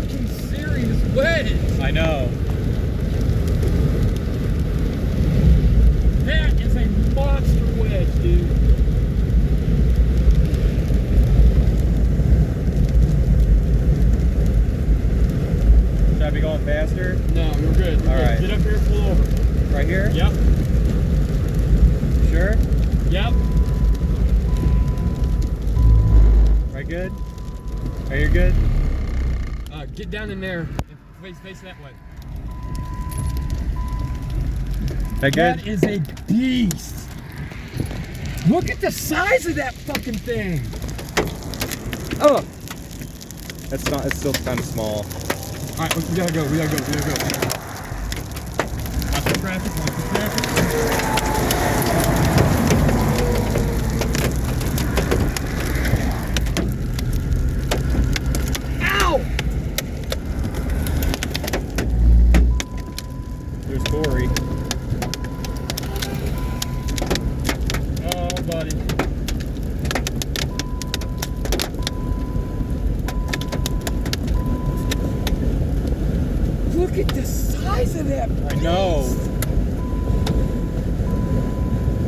fucking serious wedge. I know. That is a monster wedge, dude. Should I be going faster? No, you're good. All right. Get up here and pull over. Right here? Yep. Sure? Yep. Right good? Are you good? Get down in there and face that way. That good? That is a beast. Look at the size of that fucking thing. Oh! That's not, it's still kind of small. Alright, we gotta go. Watch the traffic. Ow! There's Corey. Oh, buddy. Look at the size of that beast. I know.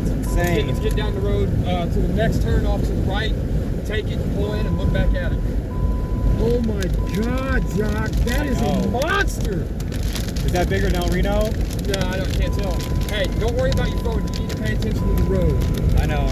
It's insane. Let's get down the road to the next turn off to the right. Take it, pull in, and look back at it. Oh my God, Jock, that is a monster. Is that bigger than El Reno? No, can't tell. Hey, don't worry about your phone. You need to pay attention to the road. I know.